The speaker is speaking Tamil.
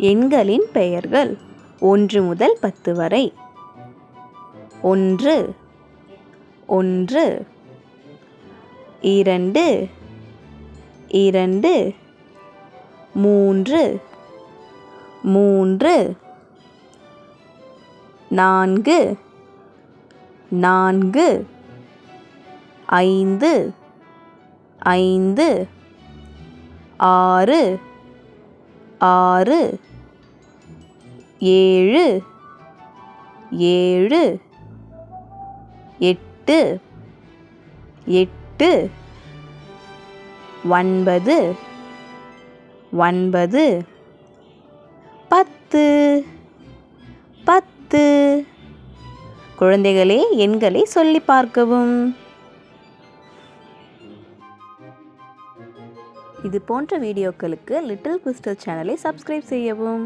எண்களின் பெயர்கள் 1 முதல் 10 வரை. 1 1 2 2 3 3 4 4 5 5 6 6 7 7 8 8 9 9 10 10. குழந்தைகளே, எண்களை சொல்லி பார்க்கவும். இது போன்ற வீடியோக்களுக்கு லிட்டில் கிறிஸ்டல் சேனலை சப்ஸ்கிரைப் செய்யவும்.